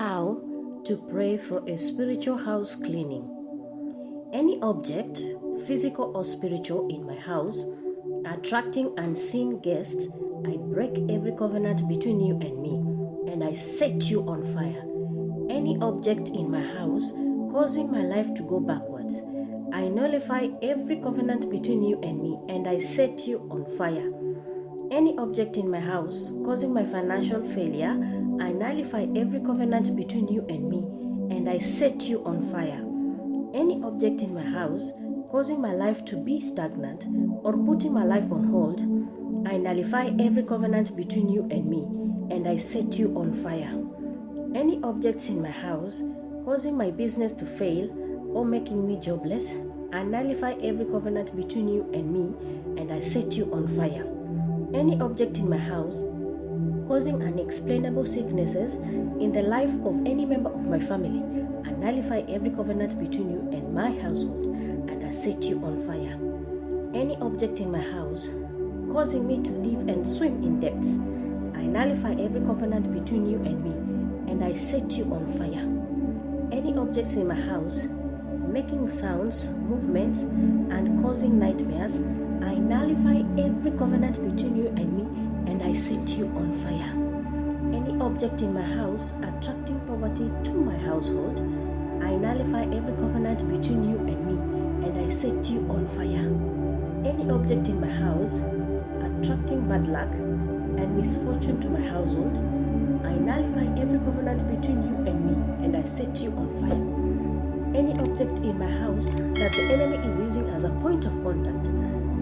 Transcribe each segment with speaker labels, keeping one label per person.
Speaker 1: How to pray for a spiritual house cleaning. Any object, physical or spiritual, in my house, attracting unseen guests, I break every covenant between you and me, and I set you on fire. Any object in my house causing my life to go backwards, I nullify every covenant between you and me, and I set you on fire. Any object in my house causing my financial failure, I nullify every covenant between you and me, and I set you on fire. Any object in my house causing my life to be stagnant or putting my life on hold, I nullify every covenant between you and me, and I set you on fire. Any objects in my house causing my business to fail or making me jobless, I nullify every covenant between you and me, and I set you on fire. Any object in my house causing unexplainable sicknesses in the life of any member of my family, I nullify every covenant between you and my household, and I set you on fire. Any object in my house causing me to live and swim in debts, I nullify every covenant between you and me, and I set you on fire. Any objects in my house making sounds, movements, and causing nightmares, I nullify every covenant between you and me, and I set you on fire. Any object in my house attracting poverty to my household, I nullify every covenant between you and me, and I set you on fire. Any object in my house attracting bad luck and misfortune to my household, I nullify every covenant between you and me, and I set you on fire. Any object in my house that the enemy is using as a point of contact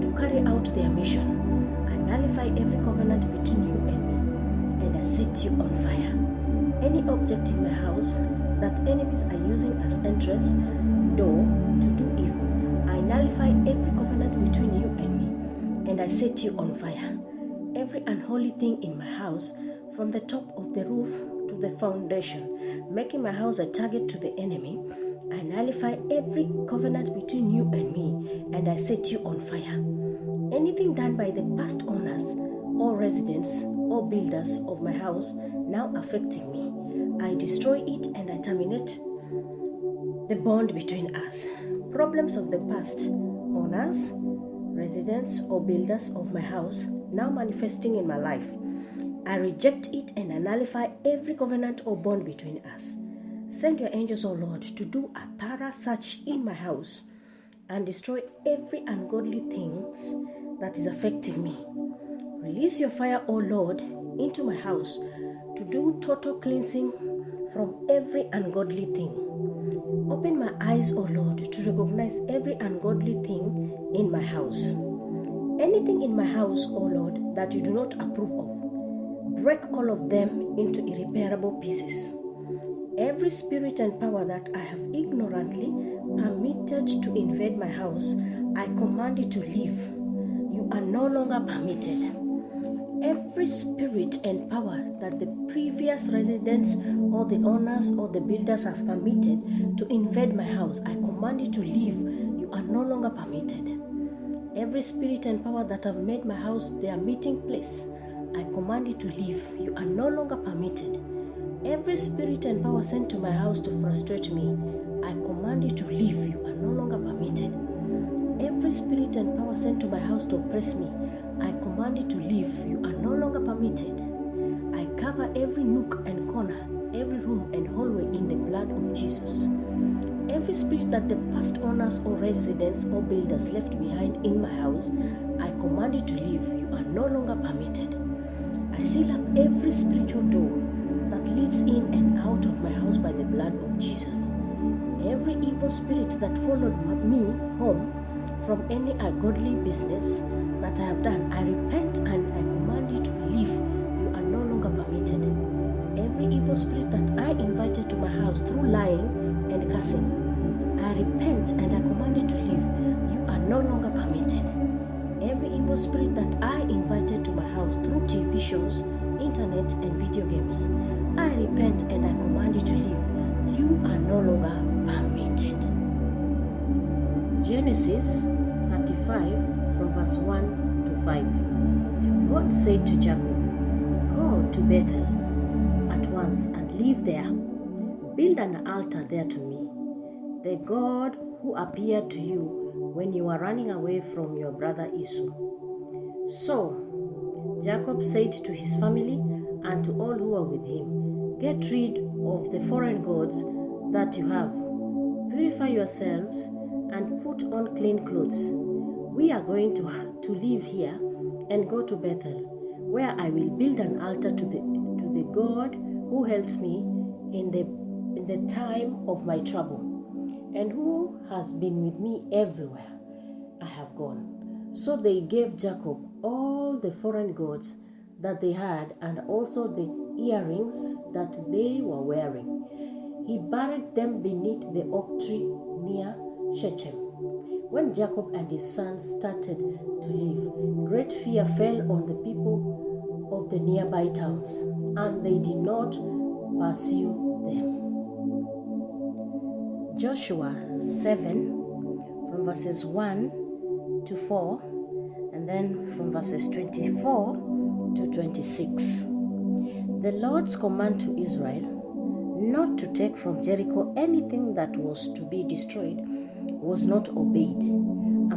Speaker 1: to carry out their mission, I nullify every covenant between you and me, and I set you on fire. Any object in my house that enemies are using as entrance door to do evil, I nullify every covenant between you and me, and I set you on fire. Every unholy thing in my house, from the top of the roof to the foundation, making my house a target to the enemy, I nullify every covenant between you and me, and I set you on fire. Anything done by the past owners or residents or builders of my house now affecting me, I destroy it and I terminate the bond between us. Problems of the past owners, residents, or builders of my house now manifesting in my life, I reject it and I nullify every covenant or bond between us. Send your angels, O Lord, to do a thorough search in my house and destroy every ungodly things that is affecting me. Release your fire, O Lord, into my house to do total cleansing from every ungodly thing. Open my eyes, O Lord, to recognize every ungodly thing in my house. Anything in my house, O Lord, that you do not approve of, break all of them into irreparable pieces. Every spirit and power that I have ignorantly permitted to invade my house, I command it to leave. You are no longer permitted. Every spirit and power that the previous residents or the owners or the builders have permitted to invade my house, I command it to leave. You are no longer permitted. Every spirit and power that have made my house their meeting place, I command it to leave. You are no longer permitted. Every spirit and power sent to my house to frustrate me, I command you to leave. You are no longer permitted. Every spirit and power sent to my house to oppress me, I command you to leave. You are no longer permitted. I cover every nook and corner, every room and hallway in the blood of Jesus. Every spirit that the past owners or residents or builders left behind in my house, I command you to leave. You are no longer permitted. I seal up every spiritual door that leads in and out of my house by the blood of Jesus. Every evil spirit that followed me home from any ungodly business that I have done, I repent and I command you to leave. You are no longer permitted. Every evil spirit that I invited to my house through lying and cursing, I repent and I command you to leave. You are no longer permitted. Every evil spirit that I invited to my house through TV shows, internet, and video games, I repent and I command you to leave. You are no longer permitted. Genesis 35 from verse 1 to 5. God said to Jacob, "Go to Bethel at once and live there, build an altar there to me, the God who appeared to you when you were running away from your brother Esau." So Jacob said to his family and to all who were with him, "Get rid of the foreign gods that you have. Purify yourselves and put on clean clothes. We are going to leave here and go to Bethel, where I will build an altar to the God who helped me in the time of my trouble, and who has been with me everywhere I have gone." So they gave Jacob all the foreign gods that they had, and also the earrings that they were wearing. He buried them beneath the oak tree near Shechem. When Jacob and his sons started to leave, great fear fell on the people of the nearby towns, and they did not pursue them. Joshua 7 from verses 1 to 4, and then from verses 24 to 26. The Lord's command to Israel not to take from Jericho anything that was to be destroyed was not obeyed.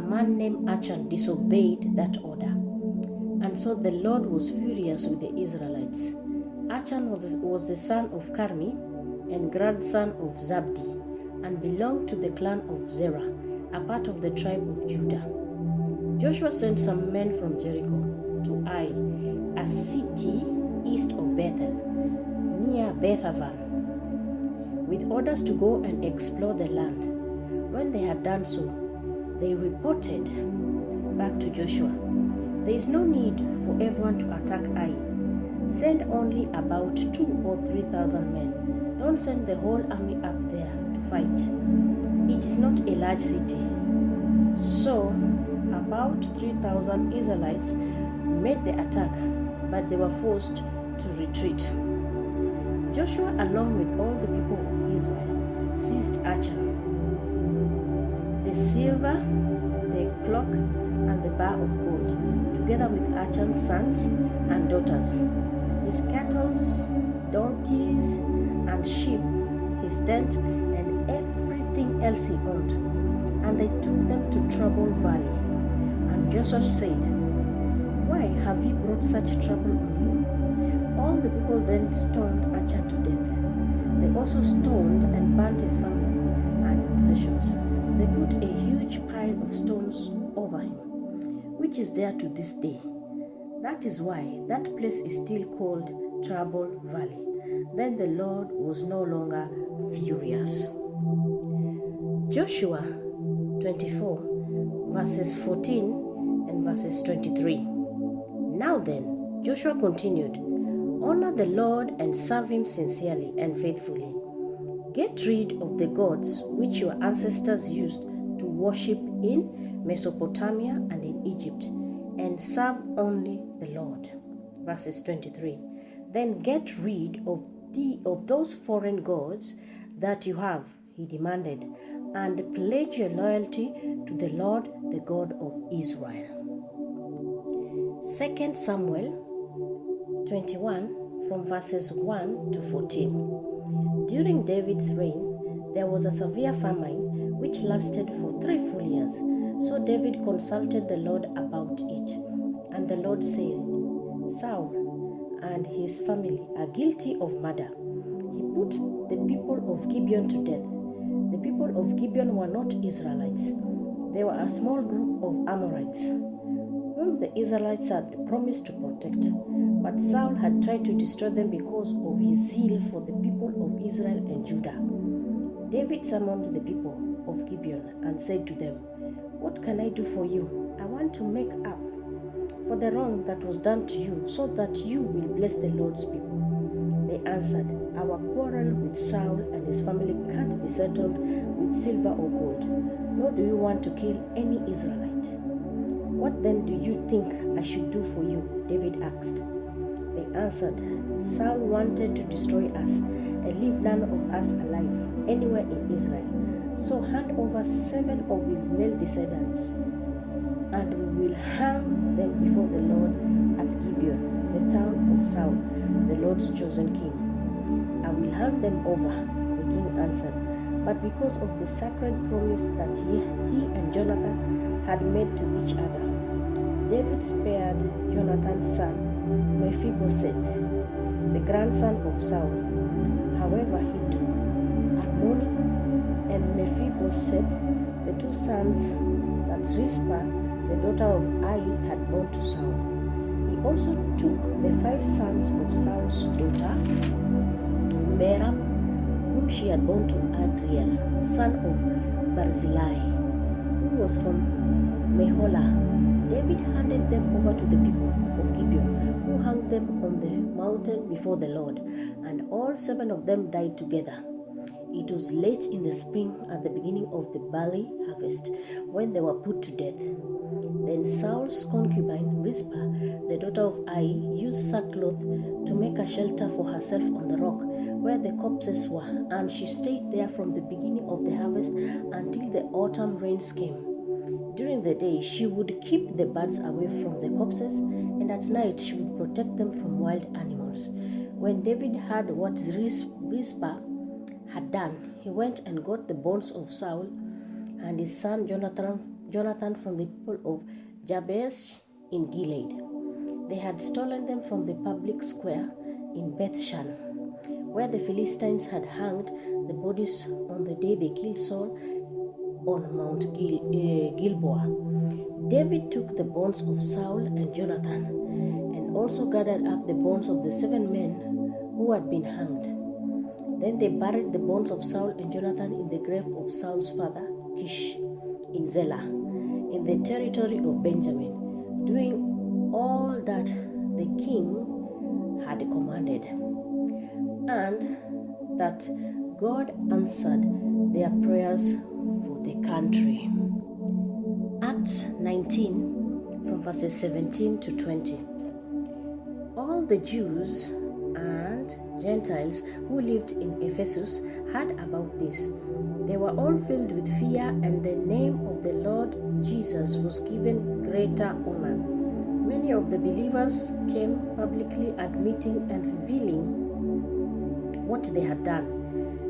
Speaker 1: A man named Achan disobeyed that order, and so the Lord was furious with the Israelites. Achan was the son of Carmi and grandson of Zabdi, and belonged to the clan of Zerah, a part of the tribe of Judah. Joshua sent some men from Jericho to Ai, a city east of Bethel, near Bethavan, with orders to go and explore the land. When they had done so, they reported back to Joshua, "There is no need for everyone to attack Ai. Send only about 2,000 or 3,000 men. Don't send the whole army up there to fight. It is not a large city." So about 3,000 Israelites made the attack, but they were forced to retreat. Joshua, along with all the people of Israel, seized Achan, the silver, the clock, and the bar of gold, together with Achan's sons and daughters, his cattle, donkeys, and sheep, his tent, and everything else he owned. And they took them to Trouble Valley. And Joshua said, "Why have you brought such trouble on you?" All the people then stoned Achan to death. They also stoned and burnt his family and possessions. They put a huge pile of stones over him, which is there to this day. That is why that place is still called Trouble Valley. Then the Lord was no longer furious. Joshua 24, verses 14 and verses 23. Now then, Joshua continued, "Honor the Lord and serve him sincerely and faithfully. Get rid of the gods which your ancestors used to worship in Mesopotamia and in Egypt, and serve only the Lord." Verses 23. "Then get rid of those foreign gods that you have," he demanded, "and pledge your loyalty to the Lord, the God of Israel." 2 Samuel 21 from verses 1 to 14. During David's reign, there was a severe famine which lasted for 3 full years. So David consulted the Lord about it. And the Lord said, "Saul and his family are guilty of murder." He put the people of Gibeon to death. The people of Gibeon were not Israelites. They were a small group of Amorites, whom the Israelites had promised to protect. But Saul had tried to destroy them because of his zeal for the people of Israel and Judah. David summoned the people of Gibeon and said to them, "What can I do for you? I want to make up for the wrong that was done to you, so that you will bless the Lord's people." They answered, "Our quarrel with Saul and his family can't be settled with silver or gold, nor do you want to kill any Israelite." "What then do you think I should do for you?" David asked. They answered, "Saul wanted to destroy us and leave none of us alive anywhere in Israel. So hand over 7 of his male descendants, and we will hang them before the Lord at Gibeon, the town of Saul, the Lord's chosen king. I will hand them over, the not answered, but because of the sacred promise that he and Jonathan had made to each other. David spared Jonathan's son, Mephibosheth, the grandson of Saul. However, he took Adoni and Mephibosheth, the two sons that Rizpah, the daughter of Ai, had born to Saul. He also took the 5 sons of Saul's daughter, Merab, whom she had born to Adriel, son of Barzillai, who was from Meholah. David handed them over to the people of Gibeon, who hung them on the mountain before the Lord, and all 7 of them died together. It was late in the spring at the beginning of the barley harvest when they were put to death. Then Saul's concubine Rizpah, the daughter of Ai, used sackcloth to make a shelter for herself on the rock where the corpses were, and she stayed there from the beginning of the harvest until the autumn rains came. During the day, she would keep the birds away from the corpses, and at night she would protect them from wild animals. When David heard what Rizpah had done, he went and got the bones of Saul and his son Jonathan from the people of Jabesh in Gilead. They had stolen them from the public square in Bethshan, where the Philistines had hanged the bodies on the day they killed Saul on Mount Gilboa. David took the bones of Saul and Jonathan and also gathered up the bones of the 7 men who had been hanged. Then they buried the bones of Saul and Jonathan in the grave of Saul's father Kish in Zelah, in the territory of Benjamin, doing all that the king had commanded. And that God answered their prayers for the country. Acts 19 from verses 17 to 20. All the Jews and Gentiles who lived in Ephesus heard about this. They were all filled with fear, and the name of the Lord Jesus was given greater honor. Many of the believers came publicly admitting and revealing what they had done.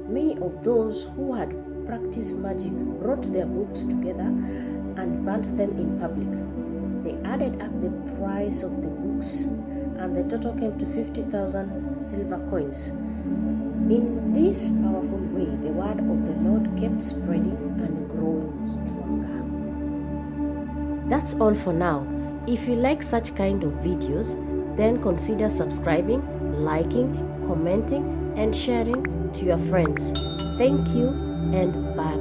Speaker 1: Many of those who had practiced magic brought their books together and burnt them in public. They added up the price of the books, and the total came to 50,000 silver coins. In this powerful way, the word of the Lord kept spreading and growing stronger. That's all for now. If you like such kind of videos, then consider subscribing, liking, commenting, and sharing to your friends. Thank you, and bye.